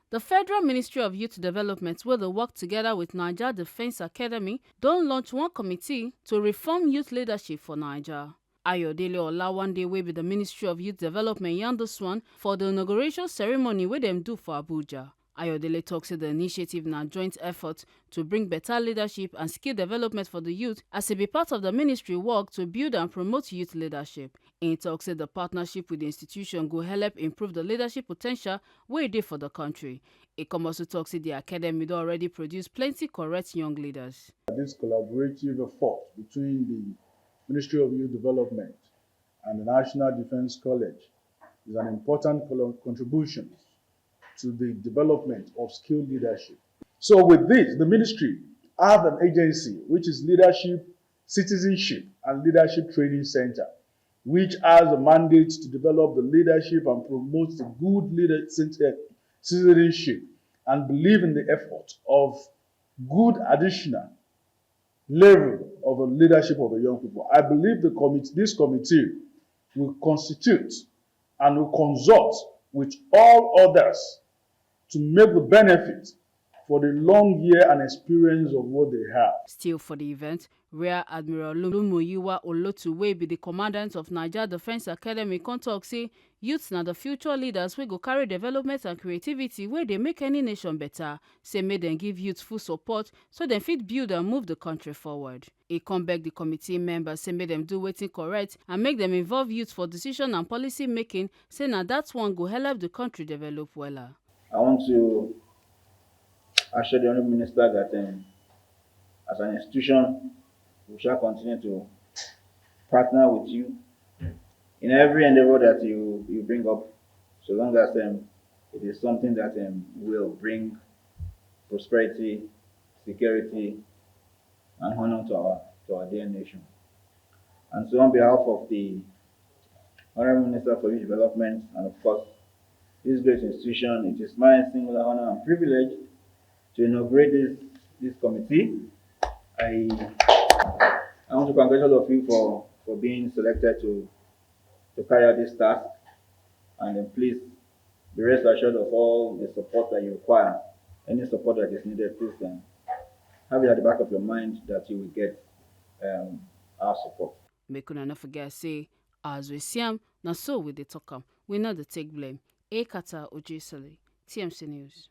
The Federal Ministry of Youth Development, where they work together with Naija Defense Academy, don launch one committee to reform youth leadership for Naija. Ayodele Olawande wey be the Ministry of Youth Development yarn this one for the inauguration ceremony wey dem do for Abuja. Ayodele tok say the initiative na joint effort to bring better leadership and skill development for the youth as e be part of the ministry work to build and promote youth leadership. Im tok say the partnership with the institution go help improve the leadership potential wey dey for the country. E come also tok say the academy don already produce plenty correct young leaders. This collaborative effort between the Ministry of Youth Development and the National Defense College is an important contribution to the development of skilled leadership. So with this, the ministry has an agency which is Leadership, Citizenship and Leadership Training Center, which has a mandate to develop the leadership and promote the good citizenship and believe in the effort of good additional level of the leadership of the young people. I believe this committee will constitute and will consult with all others to make the benefit for the long year and experience of what they have. Still for the event, Rear Admiral Lumuyiwa Olotu wey be the commandant of Naija Defense Academy come talk say youths na the future leaders wey go carry development and creativity wey dey make any nation better. Say make dem give youth full support so dem fit build and move the country forward. E come beg the committee members say make dem do wetin correct and make dem involve youth for decision and policy making, say na that one go help the country develop wella. I want to assure the Honourable Minister that as an institution, we shall continue to partner with you in every endeavor that you bring up, so long as it is something that will bring prosperity, security, and honor to our dear nation. And so on behalf of the Honourable Minister for Youth Development and of course this great institution, it is my singular honor and privilege to inaugurate this committee. I want to congratulate all of you for being selected to carry out this task, and then please be rest assured of all the support that you require. Any support that is needed, please have it at the back of your mind that you will get our support. Make una no forget say as we see am, na so we dey talk am. We no dey take blame. Ekata Ojesele, TMC News.